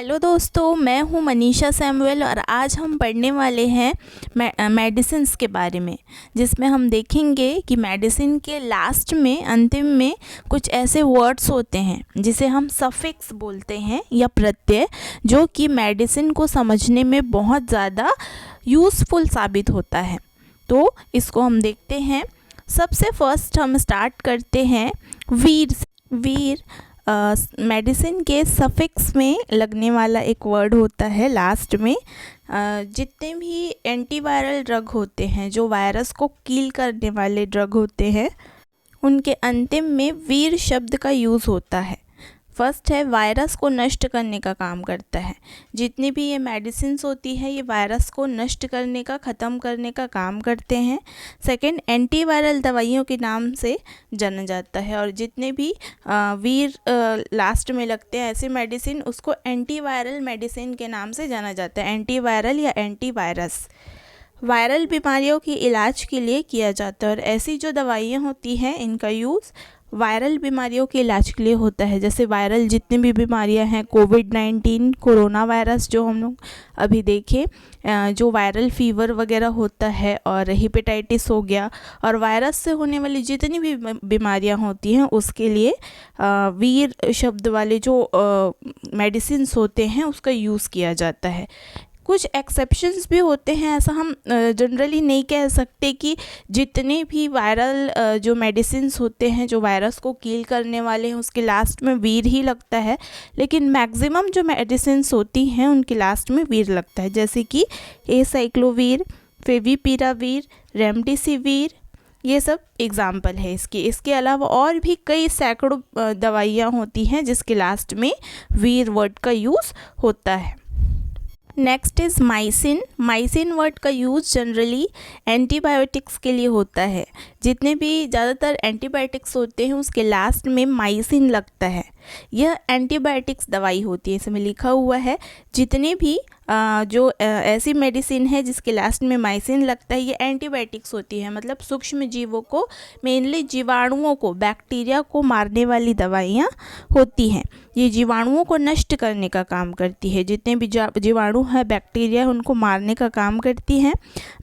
Hello दोस्तों, मैं हूं मनीषा सैमुअल और आज हम पढ़ने वाले हैं मेडिसिन्स के बारे में, जिसमें हम देखेंगे कि मेडिसिन के लास्ट में, अंतिम में कुछ ऐसे वर्ड्स होते हैं जिसे हम सफिक्स बोलते हैं या प्रत्यय, जो कि मेडिसिन को समझने में बहुत ज़्यादा यूज़फुल साबित होता है। तो इसको हम देखते हैं। सबसे फर्स्ट हम स्टार्ट करते हैं वीर से। वीर मेडिसिन के सफिक्स में लगने वाला एक वर्ड होता है लास्ट में। जितने भी एंटीवायरल ड्रग होते हैं, जो वायरस को किल करने वाले ड्रग होते हैं, उनके अंतिम में वीर शब्द का यूज़ होता है। फर्स्ट है वायरस को नष्ट करने का काम करता है। जितनी भी ये मेडिसिन्स होती है, ये वायरस को नष्ट करने का, ख़त्म करने का काम करते हैं। सेकंड, एंटीवायरल दवाइयों के नाम से जाना जाता है, और जितने भी वीर लास्ट में लगते हैं ऐसे मेडिसिन, उसको एंटीवायरल मेडिसिन के नाम से जाना जाता है, एंटीवायरल या एंटीवायरस। वायरल बीमारियों के इलाज के लिए किया जाता है, और ऐसी जो दवाइयाँ होती हैं इनका यूज़ वायरल बीमारियों के इलाज के लिए होता है। जैसे वायरल जितनी भी बीमारियां हैं, कोविड-19, कोरोना वायरस जो हम लोग अभी देखे, जो वायरल फीवर वगैरह होता है, और हेपेटाइटिस हो गया, और वायरस से होने वाली जितनी भी बीमारियां होती हैं उसके लिए वीर शब्द वाले जो मेडिसिन्स होते हैं उसका यूज़ किया जाता है। कुछ एक्सेप्शंस भी होते हैं, ऐसा हम जनरली नहीं कह सकते कि जितने भी वायरल जो मेडिसिन्स होते हैं जो वायरस को किल करने वाले हैं उसके लास्ट में वीर ही लगता है, लेकिन मैक्सिमम जो मेडिसिन्स होती हैं उनके लास्ट में वीर लगता है। जैसे कि एसाइक्लोवीर, फेविपिरावीर, रेमडेसिविर, ये सब एग्जाम्पल है इसके। इसके अलावा और भी कई सैकड़ों दवाइयाँ होती हैं जिसके लास्ट में वीर वर्ड का यूज़ होता है। Next is mycin. Mycin word का यूज़ जनरली एंटीबायोटिक्स के लिए होता है। जितने भी ज़्यादातर एंटीबायोटिक्स होते हैं उसके लास्ट में माइसिन लगता है। यह एंटीबायोटिक्स दवाई होती है, इसमें लिखा हुआ है। जितने भी ऐसी मेडिसिन है जिसके लास्ट में माइसिन लगता है, ये एंटीबायोटिक्स होती है, मतलब सूक्ष्म जीवों को, मेनली जीवाणुओं को, बैक्टीरिया को मारने वाली दवाइयाँ होती हैं। ये जीवाणुओं को नष्ट करने का काम करती है। जितने भी जीवाणु है, बैक्टीरिया, उनको मारने का काम करती हैं।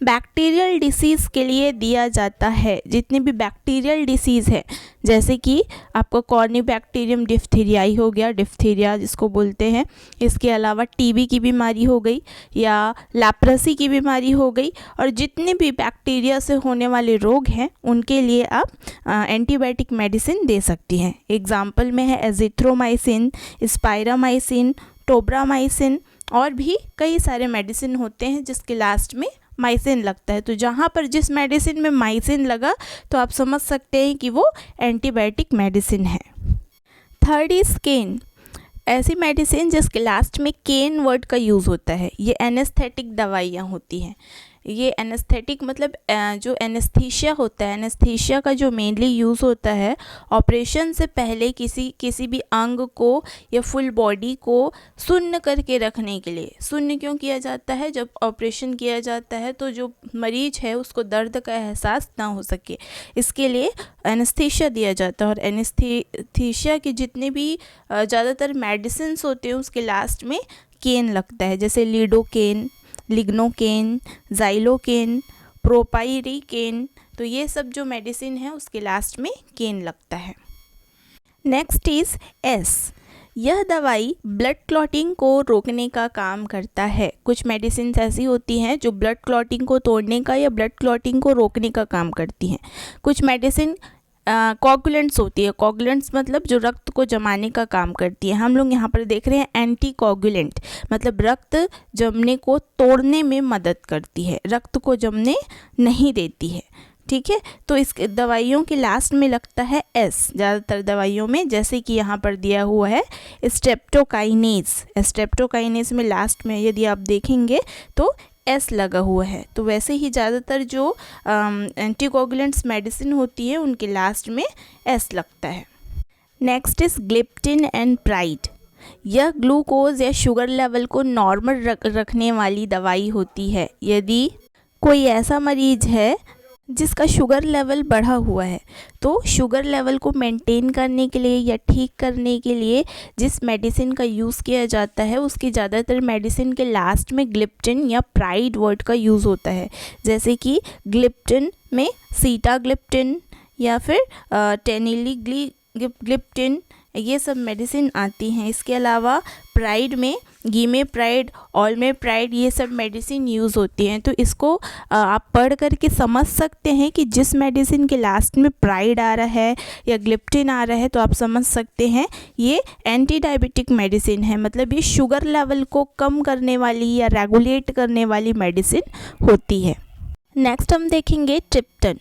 बैक्टीरियल डिसीज़ के लिए दिया जाता है। जितनी भी बैक्टीरियल डिसीज़ है, जैसे कि आपको कॉर्निबैक्टीरियम डिफ्थीरियाई हो गया, डिफ्थीरिया जिसको बोलते हैं। इसके अलावा टीबी की बीमारी हो गई, या लैप्रेसी की बीमारी हो गई, और जितने भी बैक्टीरिया से होने वाले रोग हैं उनके लिए आप एंटीबायोटिक मेडिसिन दे सकती हैं। एग्जाम्पल में है एजिथ्रोमाइसिन, स्पाइरामाइसिन, टोब्रामाइसिन, और भी कई सारे मेडिसिन होते हैं जिसके लास्ट में माइसिन लगता है। तो जहाँ पर जिस मेडिसिन में माइसिन लगा तो आप समझ सकते हैं कि वो एंटीबायोटिक मेडिसिन है। थर्ड इज केन। ऐसी मेडिसिन जिसके लास्ट में केन वर्ड का यूज़ होता है, ये एनेस्थेटिक दवाइयाँ होती हैं। ये एनेस्थेटिक मतलब जो एनेस्थीसिया होता है, एनेस्थीसिया का जो मेनली यूज़ होता है ऑपरेशन से पहले किसी भी अंग को या फुल बॉडी को सुन्न करके रखने के लिए। सुन्न क्यों किया जाता है? जब ऑपरेशन किया जाता है तो जो मरीज है उसको दर्द का एहसास ना हो सके, इसके लिए एनेस्थीसिया दिया जाता है। और एनेस्थीसिया के जितने भी ज़्यादातर मेडिसिन्स होते हैं उसके लास्ट में केन लगता है, जैसे लिडोकेन, लिग्नोकेन, ज़ाइलोकेन, प्रोपाइरिकेन। तो ये सब जो मेडिसिन है उसके लास्ट में केन लगता है। Next is S. यह दवाई ब्लड क्लॉटिंग को रोकने का काम करता है। कुछ मेडिसिन ऐसी होती हैं जो ब्लड क्लॉटिंग को तोड़ने का या ब्लड क्लॉटिंग को रोकने का काम करती हैं। कुछ मेडिसिन कोगुलेंट्स होती है। कोगुलेंट्स मतलब जो रक्त को जमाने का काम करती है। हम लोग यहाँ पर देख रहे हैं एंटी कोगुलेंट, मतलब रक्त जमने को तोड़ने में मदद करती है, रक्त को जमने नहीं देती है। ठीक है, तो इस दवाइयों के लास्ट में लगता है एस ज़्यादातर दवाइयों में, जैसे कि यहाँ पर दिया हुआ है स्ट्रेप्टोकाइनेज। स्ट्रेप्टोकाइनेज में लास्ट में यदि आप देखेंगे तो एस लगा हुआ है। तो वैसे ही ज़्यादातर जो एंटीकोगुलेंट्स मेडिसिन होती है उनके लास्ट में एस लगता है। Next is gliptin and pride. यह ग्लूकोज या शुगर लेवल को नॉर्मल रखने वाली दवाई होती है। यदि कोई ऐसा मरीज है जिसका शुगर लेवल बढ़ा हुआ है। तो शुगर लेवल को मेंटेन करने के लिए या ठीक करने के लिए जिस मेडिसिन का यूज़ किया जाता है उसकी ज़्यादातर मेडिसिन के लास्ट में ग्लिप्टिन या प्राइड वर्ड का यूज़ होता है। जैसे कि ग्लिप्टिन में सीटाग्लिप्टिन या फिर टेनिलीग्लिप्टिन, ये सब मेडिसिन आती हैं। इसके अलावा प्राइड में गीमेप्राइड, ऑल्मेप्राइड, ये सब मेडिसिन यूज़ होती हैं। तो इसको आप पढ़ कर के समझ सकते हैं कि जिस मेडिसिन के लास्ट में प्राइड आ रहा है या ग्लिप्टिन आ रहा है तो आप समझ सकते हैं ये एंटी डायबिटिक मेडिसिन है, मतलब ये शुगर लेवल को कम करने वाली या रेगुलेट करने वाली मेडिसिन होती है। नेक्स्ट हम देखेंगे ट्रिप्टन।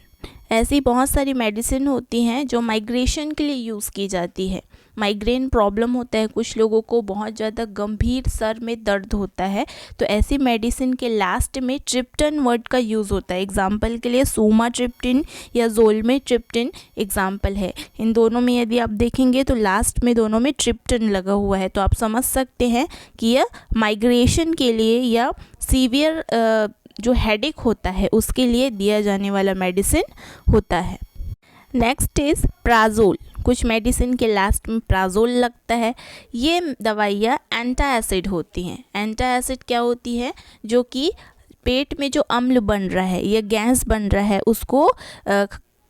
ऐसी बहुत सारी मेडिसिन होती हैं जो माइग्रेशन के लिए यूज़ की जाती है। माइग्रेन प्रॉब्लम होता है कुछ लोगों को, बहुत ज़्यादा गंभीर सर में दर्द होता है, तो ऐसी मेडिसिन के लास्ट में ट्रिप्टन वर्ड का यूज़ होता है। एग्जाम्पल के लिए सुमाट्रिप्टिन या ज़ोलमेट्रिप्टिन एग्जाम्पल है। इन दोनों में यदि आप देखेंगे तो लास्ट में दोनों में ट्रिप्टन लगा हुआ है, तो आप समझ सकते हैं कि यह माइग्रेशन के लिए या सीवियर जो हेडेक होता है उसके लिए दिया जाने वाला मेडिसिन होता है। Next is Prajol. कुछ मेडिसिन के लास्ट में प्राजोल लगता है। ये दवाइयाँ एंटासिड होती हैं। एंटासिड क्या होती है? जो कि पेट में जो अम्ल बन रहा है या गैस बन रहा है उसको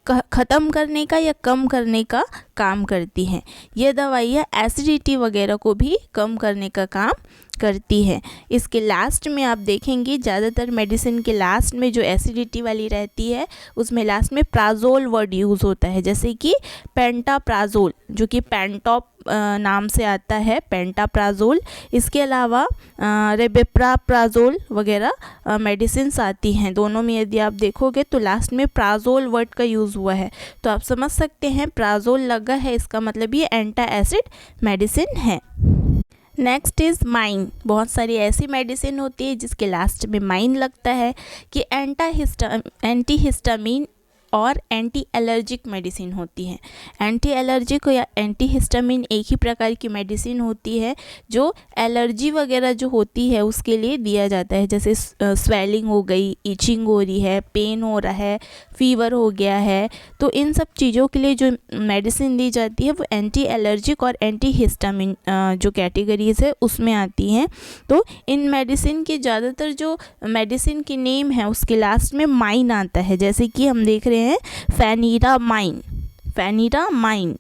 ख़त्म करने का या कम करने का काम करती हैं। ये दवाइयाँ एसिडिटी वगैरह को भी कम करने का काम करती है। इसके लास्ट में आप देखेंगे ज़्यादातर मेडिसिन के लास्ट में जो एसिडिटी वाली रहती है उसमें लास्ट में प्राजोल वर्ड यूज़ होता है। जैसे कि पेंटाप्राजोल, जो कि पेंटॉप नाम से आता है, पेंटाप्राजोल। इसके अलावा रेबेप्राप्राजोल वगैरह मेडिसिन्स आती हैं। दोनों में यदि आप देखोगे तो लास्ट में प्राजोल वर्ड का यूज़ हुआ है, तो आप समझ सकते हैं प्राजोल लगा है इसका मतलब ये एंटा एसिड मेडिसिन है। Next is mine. बहुत सारी ऐसी मेडिसिन होती है जिसके लास्ट में माइन लगता है कि एंटी हिस्टामिन और एंटी एलर्जिक मेडिसिन होती है। एंटी एलर्जिक या एंटी हिस्टामिन एक ही प्रकार की मेडिसिन होती है जो एलर्जी वगैरह जो होती है उसके लिए दिया जाता है। जैसे स्वेलिंग हो गई, इचिंग हो रही है, पेन हो रहा है, फीवर हो गया है, तो इन सब चीज़ों के लिए जो मेडिसिन दी जाती है वो एंटी एलर्जिक और एंटी हिस्टामिन जो कैटेगरीज है उसमें आती हैं। तो इन मेडिसिन के ज़्यादातर जो मेडिसिन के नेम है उसके लास्ट में माइन आता है। जैसे कि हम देख रहे हैं फेनिरामाइन।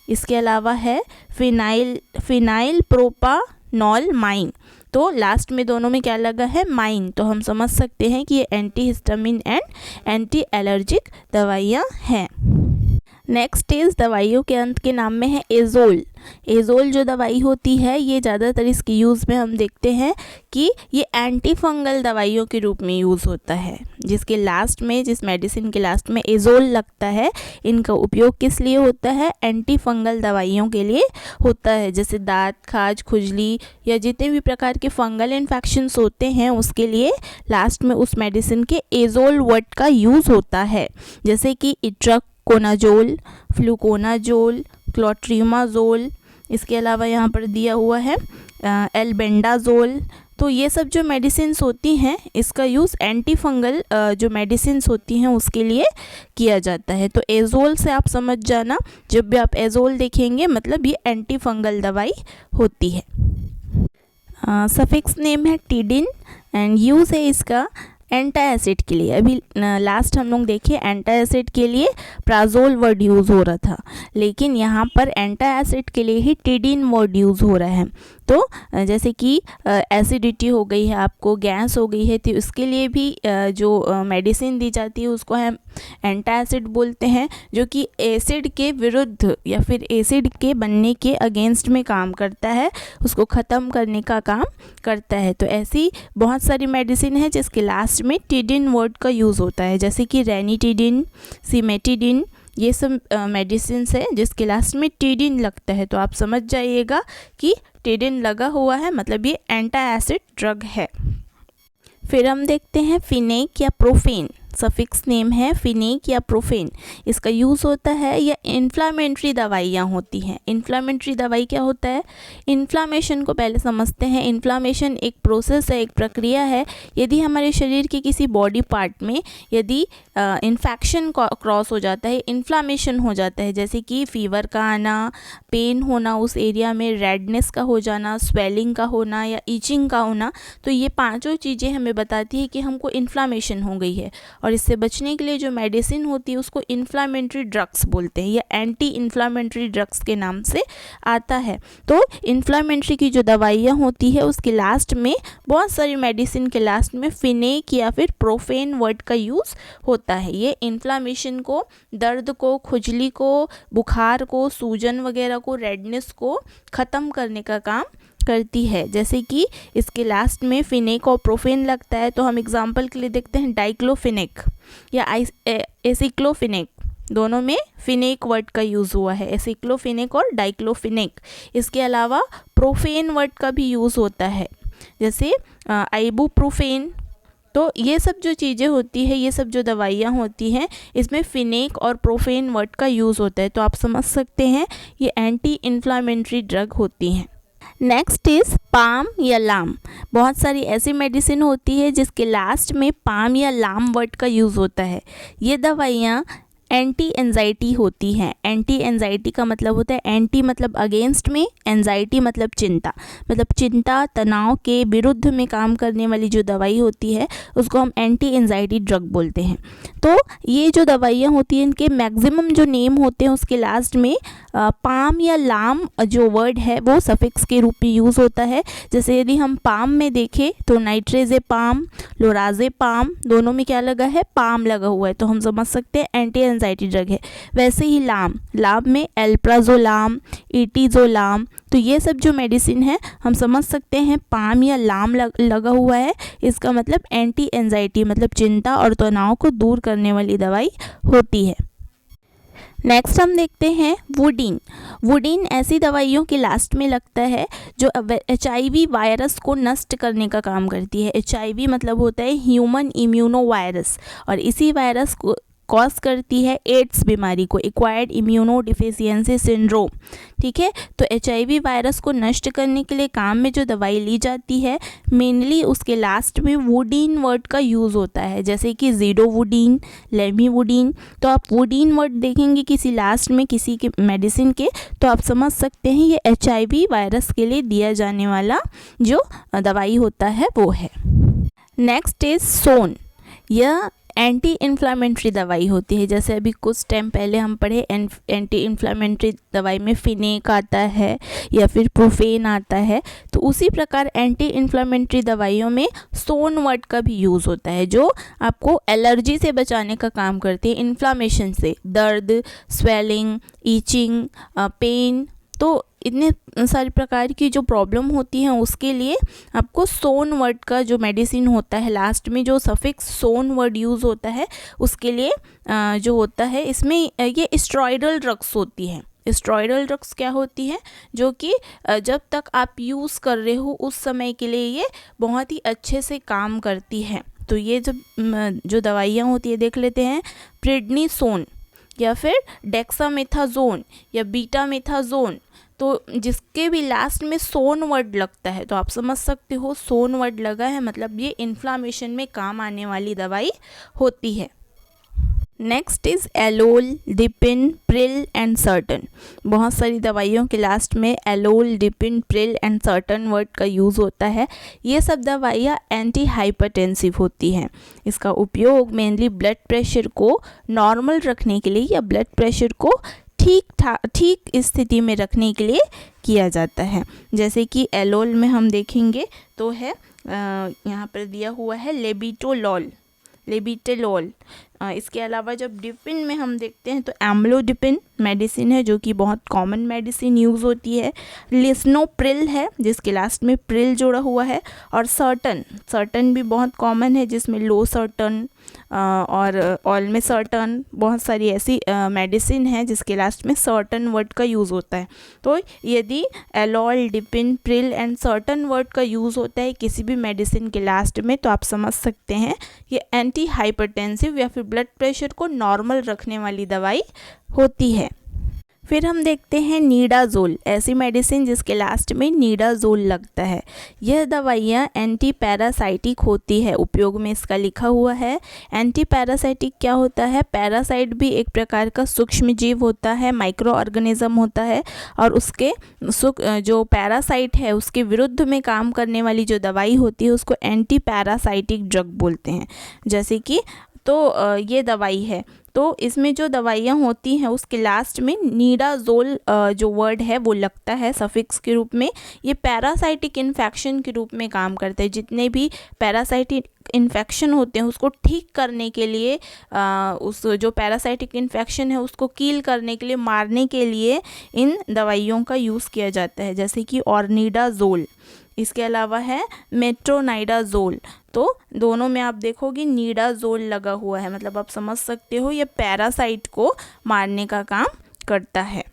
इसके अलावा है फिनाइल प्रोपानॉल माइन। तो लास्ट में दोनों में क्या लगा है? माइन। तो हम समझ सकते हैं कि ये anti histamine and anti allergic दवाइयाँ हैं। नेक्स्ट इज़ दवाइयों के अंत के नाम में है एजोल। एजोल जो दवाई होती है ये ज़्यादातर इसकी यूज़ में हम देखते हैं कि ये एंटी फंगल दवाइयों के रूप में यूज़ होता है। जिसके लास्ट में, जिस मेडिसिन के लास्ट में एजोल लगता है, इनका उपयोग किस लिए होता है? एंटी फंगल दवाइयों के लिए होता है। जैसे दांत, खाज, खुजली या जितने भी प्रकार के फंगल इन्फेक्शंस होते हैं उसके लिए लास्ट में उस मेडिसिन के एजोल वर्ड का यूज़ होता है। जैसे कि इट्राकोनाजोल, फ्लूकोनाजोल, क्लोट्रिमाजोल, इसके अलावा यहाँ पर दिया हुआ है एल्बेंडाजोल। तो ये सब जो मेडिसिन्स होती हैं इसका यूज़ एंटी फंगल जो मेडिसिन्स होती हैं उसके लिए किया जाता है। तो एजोल से आप समझ जाना, जब भी आप एजोल देखेंगे मतलब ये एंटी फंगल दवाई होती है। सफिक्स नेम है टिडिन एंड यूज़ है इसका एंटासिड के लिए। अभी लास्ट हम लोग देखे एंटासिड के लिए प्राजोल वर्ड यूज़ हो रहा था, लेकिन यहाँ पर एंटासिड के लिए ही टिडिन वर्ड यूज़ हो रहा है। तो जैसे कि एसिडिटी हो गई है, आपको गैस हो गई है, तो इसके लिए भी जो मेडिसिन दी जाती है उसको हम एंटासिड बोलते हैं, जो कि एसिड के विरुद्ध या फिर एसिड के बनने के अगेंस्ट में काम करता है, उसको ख़त्म करने का काम करता है। तो ऐसी बहुत सारी मेडिसिन है जिसके लास्ट में टिडिन वर्ड का यूज़ होता है। जैसे कि रेनिटिडिन, सिमेटिडिन, ये सब मेडिसिन है जिसके लास्ट में टिडिन लगता है। तो आप समझ जाइएगा कि टिडिन लगा हुआ है मतलब ये एंटासिड ड्रग है। फिर हम देखते हैं फिनेक या प्रोफेन। सफिक्स नेम है फिनेक या प्रोफेन, इसका यूज़ होता है। या इन्फ्लामेटरी दवाइयाँ होती हैं। इन्फ्लामेटरी दवाई क्या होता है? इन्फ्लामेशन को पहले समझते हैं। इन्फ्लामेशन एक प्रोसेस है, एक प्रक्रिया है। यदि हमारे शरीर के किसी बॉडी पार्ट में यदि इन्फेक्शन क्रॉस हो जाता है, इन्फ्लामेशन हो जाता है, जैसे कि फीवर का आना, पेन होना उस एरिया में, रेडनेस का हो जाना, स्वेलिंग का होना या ईचिंग का होना, तो ये पांचों चीज़ें हमें बताती है कि हमको इन्फ्लामेशन हो गई है। और इससे बचने के लिए जो मेडिसिन होती है उसको इन्फ्लामेटरी ड्रग्स बोलते हैं या एंटी इन्फ्लामेटरी ड्रग्स के नाम से आता है। तो इन्फ्लामेटरी की जो दवाइयाँ होती है उसके लास्ट में, बहुत सारी मेडिसिन के लास्ट में फिनेक या फिर प्रोफेन वर्ड का यूज़ होता है। ये इन्फ्लामेशन को, दर्द को, खुजली को, बुखार को, सूजन वगैरह को, रेडनेस को ख़त्म करने का काम करती है। जैसे कि इसके लास्ट में फिनेक और प्रोफेन लगता है, तो हम एग्जांपल के लिए देखते हैं डाइक्लोफिनेक या एसिक्लोफिनेक, दोनों में फिनेक वर्ड का यूज़ हुआ है, एसिक्लोफिनेक और डाइक्लोफिनेक। इसके अलावा प्रोफेन वर्ड का भी यूज़ होता है, जैसे आइबुप्रोफेन। तो ये सब जो चीज़ें होती है, ये सब जो दवाइयाँ होती हैं, इसमें फिनेक और प्रोफेन वर्ड का यूज़ होता है। तो आप समझ सकते हैं ये एंटी इन्फ्लामेटरी ड्रग होती हैं। नेक्स्ट इज़ पाम या लाम। बहुत सारी ऐसी मेडिसिन होती है जिसके लास्ट में पाम या लाम वर्ड का यूज़ होता है। ये दवाइयाँ एंटी एंजाइटी होती हैं। एंटी एंजाइटी का मतलब होता है, एंटी मतलब अगेंस्ट में, एंजाइटी मतलब चिंता, मतलब चिंता तनाव के विरुद्ध में काम करने वाली जो दवाई होती है उसको हम एंटी एंजाइटी ड्रग बोलते हैं। तो ये जो दवाइयाँ होती हैं इनके मैक्सिमम जो नेम होते हैं उसके लास्ट में पाम या लाम जो वर्ड है वो सफिक्स के रूप में यूज़ होता है। जैसे यदि हम पाम में देखें तो नाइट्रेज़ेपाम, लोराज़ेपाम, दोनों में क्या लगा है? पाम लगा हुआ है, तो हम समझ सकते हैं एंटी एंजाइटी ड्रग है। वैसे ही लाम में एल्प्राजोलाम, इटिजोलाम, तो ये सब जो मेडिसिन है हम समझ सकते हैं पाम या लाम लगा हुआ है, इसका मतलब एंटी एंजाइटी मतलब चिंता और तनाव को दूर करने वाली दवाई होती है। नेक्स्ट हम देखते हैं वुडीन। वुडीन ऐसी दवाइयों के लास्ट में लगता है जो HIV वायरस को नष्ट करने का काम करती है। HIV मतलब होता है ह्यूमन इम्यूनो वायरस, और इसी वायरस को कॉज करती है एड्स बीमारी को, एक्वायर्ड इम्यूनो डिफिशियंसी सिंड्रोम। ठीक है, तो HIV वायरस को नष्ट करने के लिए काम में जो दवाई ली जाती है मेनली उसके लास्ट में वुडीन वर्ड का यूज़ होता है, जैसे कि ज़ीडोवुडीन, लेमिवुडीन। तो आप वुडीन वर्ड देखेंगे किसी लास्ट में किसी के मेडिसिन के, तो आप समझ सकते हैं ये HIV वायरस के लिए दिया जाने वाला जो दवाई होता है वो है। नेक्स्ट इज सोन। यह एंटी इन्फ्लामेटरी दवाई होती है। जैसे अभी कुछ टाइम पहले हम पढ़े एंटी इन्फ्लामेटरी दवाई में फिनेक आता है या फिर प्रोफेन आता है, तो उसी प्रकार एंटी इन्फ्लामेटरी दवाइयों में सोन वर्ड का भी यूज़ होता है जो आपको एलर्जी से बचाने का काम करती है, इन्फ्लामेशन से, दर्द, स्वेलिंग, ईचिंग, पेन, तो इतने सारी प्रकार की जो प्रॉब्लम होती हैं उसके लिए आपको सोन वर्ड का जो मेडिसिन होता है लास्ट में जो सफिक्स सोन वर्ड यूज़ होता है उसके लिए जो होता है इसमें ये स्टेरॉयडल ड्रग्स होती हैं। स्टेरॉयडल ड्रग्स क्या होती हैं? जो कि जब तक आप यूज़ कर रहे हो उस समय के लिए ये बहुत ही अच्छे से काम करती है। तो ये जो दवाइयाँ होती है देख लेते हैं, प्रेडनिसोन या फिर डेक्सामेथाजोन या बीटामेथाजोन, तो जिसके भी लास्ट में सोन वर्ड लगता है तो आप समझ सकते हो सोन वर्ड लगा है मतलब ये इन्फ्लामेशन में काम आने वाली दवाई होती है। Next is olol, dipine, pril and sartan. बहुत सारी दवाइयों के लास्ट में olol, dipine, pril and sartan word का यूज़ होता है। ये सब दवाइयाँ एंटी हाइपरटेंसिव होती हैं। इसका उपयोग मेनली ब्लड प्रेशर को नॉर्मल रखने के लिए या ब्लड प्रेशर को ठीक स्थिति में रखने के लिए किया जाता है। जैसे कि एलोल में हम देखेंगे तो है यहाँ पर दिया हुआ है लेबिटेलोल। इसके अलावा जब डिपिन में हम देखते हैं तो एम्लोडिपिन मेडिसिन है जो कि बहुत कॉमन मेडिसिन यूज़ होती है। लिस्नोप्रिल है जिसके लास्ट में प्रिल जोड़ा हुआ है, और सर्टन भी बहुत कॉमन है जिसमें लो सर्टन, और ऑलमेसर्टन, बहुत सारी ऐसी मेडिसिन है जिसके लास्ट में सर्टन वर्ड का यूज़ होता है। तो यदि olol, dipine, pril and sartan word का यूज़ होता है किसी भी मेडिसिन के लास्ट में, तो आप समझ सकते हैं ये एंटी हाइपरटेंसिव या फिर ब्लड प्रेशर को नॉर्मल रखने वाली दवाई होती है। फिर हम देखते हैं नीडाज़ोल, ऐसी मेडिसिन जिसके लास्ट में नीडाज़ोल लगता है। यह दवाइयाँ एंटी पैरासाइटिक होती है, उपयोग में इसका लिखा हुआ है। एंटी पैरासाइटिक क्या होता है? पैरासाइट भी एक प्रकार का सूक्ष्म जीव होता है, माइक्रो ऑर्गेनिज्म होता है, और उसके जो पैरासाइट है उसके विरुद्ध में काम करने वाली जो दवाई होती है उसको एंटी पैरासाइटिक ड्रग बोलते हैं। जैसे कि ये दवाई है, तो इसमें जो दवाइयाँ होती हैं उसके लास्ट में नीडाज़ोल जो वर्ड है वो लगता है सफिक्स के रूप में। ये पैरासाइटिक इन्फेक्शन के रूप में काम करते हैं। जितने भी पैरासाइटिक इन्फेक्शन होते हैं उसको ठीक करने के लिए, उस जो पैरासाइटिक इन्फेक्शन है उसको कील करने के लिए, मारने के लिए इन दवाइयों का यूज़ किया जाता है, जैसे कि ऑर्निडाज़ोल। इसके अलावा है मेट्रोनाइडाज़ोल। तो दोनों में आप देखोगे नीडाज़ोल लगा हुआ है, मतलब आप समझ सकते हो ये पैरासाइट को मारने का काम करता है।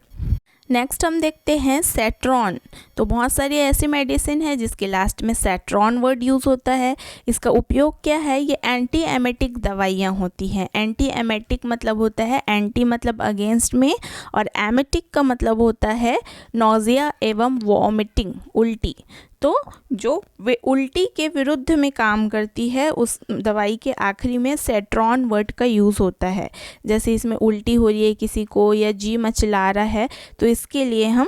नेक्स्ट हम देखते हैं सेट्रॉन। तो बहुत सारी ऐसी मेडिसिन है जिसके लास्ट में सेट्रॉन वर्ड यूज़ होता है। इसका उपयोग क्या है? ये एंटी एमेटिक दवाइयाँ होती हैं। एंटी एमेटिक मतलब होता है, एंटी मतलब अगेंस्ट में, और एमेटिक का मतलब होता है नोज़िया एवं वॉमिटिंग, उल्टी। तो जो वे उल्टी के विरुद्ध में काम करती है उस दवाई के आखिरी में सेट्रॉन वर्ड का यूज़ होता है। जैसे इसमें उल्टी हो रही है किसी को या जी मचला रहा है, तो इसके लिए हम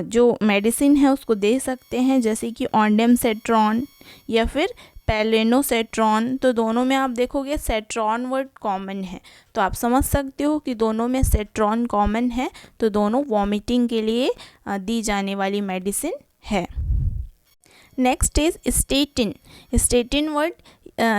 जो मेडिसिन है उसको दे सकते हैं, जैसे कि ऑन्डेमसेट्रॉन या फिर पैलेनोसेट्रॉन। तो दोनों में आप देखोगे सेट्रॉन वर्ड कॉमन है, तो आप समझ सकते हो कि दोनों में सेट्रॉन कॉमन है, तो दोनों वॉमिटिंग के लिए दी जाने वाली मेडिसिन है। Next is statin. Statin word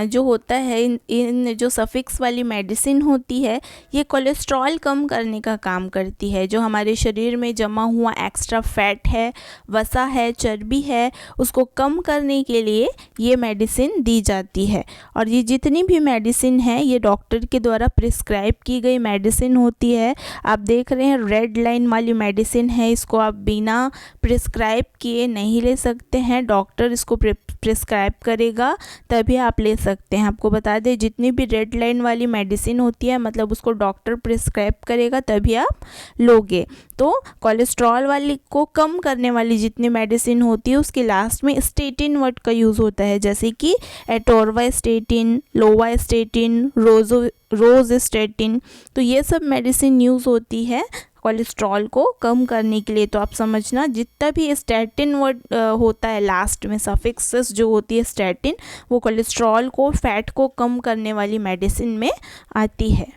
जो होता है इन जो सफिक्स वाली मेडिसिन होती है, ये कोलेस्ट्रॉल कम करने का काम करती है। जो हमारे शरीर में जमा हुआ एक्स्ट्रा फैट है, वसा है, चर्बी है, उसको कम करने के लिए ये मेडिसिन दी जाती है। और ये जितनी भी मेडिसिन है ये डॉक्टर के द्वारा प्रिस्क्राइब की गई मेडिसिन होती है। आप देख रहे हैं रेड लाइन वाली मेडिसिन है, इसको आप बिना प्रिस्क्राइब किए नहीं ले सकते हैं। डॉक्टर इसको प्रिस्क्राइब करेगा तभी आप ले सकते हैं। आपको बता दें जितनी भी रेड लाइन वाली मेडिसिन होती है मतलब उसको डॉक्टर प्रिस्क्राइब करेगा तभी आप लोगे। तो कोलेस्ट्रॉल वाली को कम करने वाली जितनी मेडिसिन होती है उसके लास्ट में स्टेटिन वर्ड का यूज़ होता है, जैसे कि एटोर्वास्टेटिन, लोवास्टेटिन, रोज़स्टेटिन। तो ये सब मेडिसिन यूज़ होती है कोलेस्ट्रॉल को कम करने के लिए। तो आप समझना जितना भी स्टैटिन वर्ड होता है लास्ट में सफिक्सेस जो होती है स्टैटिन, वो कोलेस्ट्रॉल को, फैट को कम करने वाली मेडिसिन में आती है।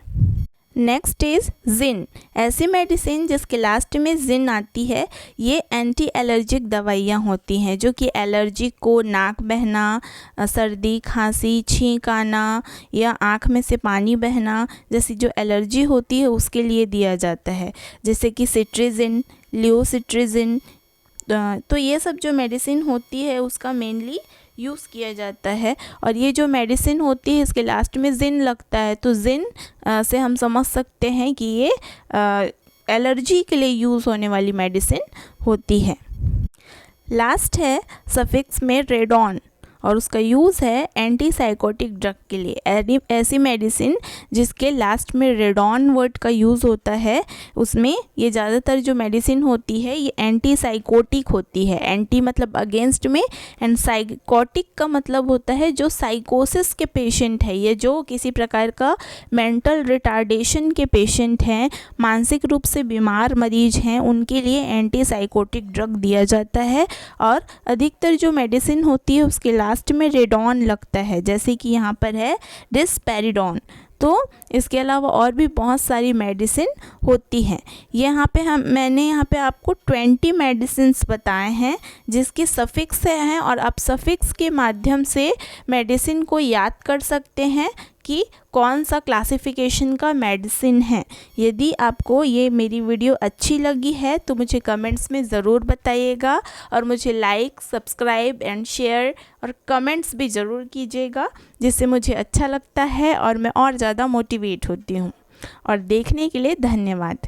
नेक्स्ट इज़ जिन। ऐसी मेडिसिन जिसके लास्ट में जिन आती है, ये एंटी एलर्जिक दवाइयाँ होती हैं जो कि एलर्जी को, नाक बहना, सर्दी, खांसी, छींक आना या आँख में से पानी बहना जैसी जो एलर्जी होती है उसके लिए दिया जाता है, जैसे कि सिट्रिजिन, लियोसिट्रिजिन। तो ये सब जो मेडिसिन होती है उसका मेनली यूज़ किया जाता है। और ये जो मेडिसिन होती है इसके लास्ट में जिन लगता है, तो जिन से हम समझ सकते हैं कि ये एलर्जी के लिए यूज़ होने वाली मेडिसिन होती है। लास्ट है सफिक्स में रेडॉन, और उसका यूज़ है एंटी साइकोटिक ड्रग के लिए। ऐसी मेडिसिन जिसके लास्ट में रेडॉन वर्ड का यूज़ होता है, उसमें ये ज़्यादातर जो मेडिसिन होती है ये एंटी साइकोटिक होती है। एंटी मतलब अगेंस्ट में, एंड साइकोटिक का मतलब होता है जो साइकोसिस के पेशेंट है, ये जो किसी प्रकार का मेंटल रिटार्डेशन के पेशेंट हैं, मानसिक रूप से बीमार मरीज हैं, उनके लिए एंटी साइकोटिक ड्रग दिया जाता है। और अधिकतर जो मेडिसिन होती है उसके लास्ट में रेडॉन लगता है, जैसे कि यहाँ पर है डिस्पेरिडोन। तो इसके अलावा और भी बहुत सारी मेडिसिन होती हैं। यहाँ पे मैंने यहाँ पे आपको 20 मेडिसिन्स बताए हैं जिसके सफिक्स हैं, और आप सफिक्स के माध्यम से मेडिसिन को याद कर सकते हैं कि कौन सा क्लासिफिकेशन का मेडिसिन है। यदि आपको ये मेरी वीडियो अच्छी लगी है तो मुझे कमेंट्स में ज़रूर बताइएगा, और मुझे लाइक, सब्सक्राइब एंड शेयर और कमेंट्स भी ज़रूर कीजिएगा, जिससे मुझे अच्छा लगता है और मैं और ज़्यादा मोटिवेट होती हूँ। और देखने के लिए धन्यवाद।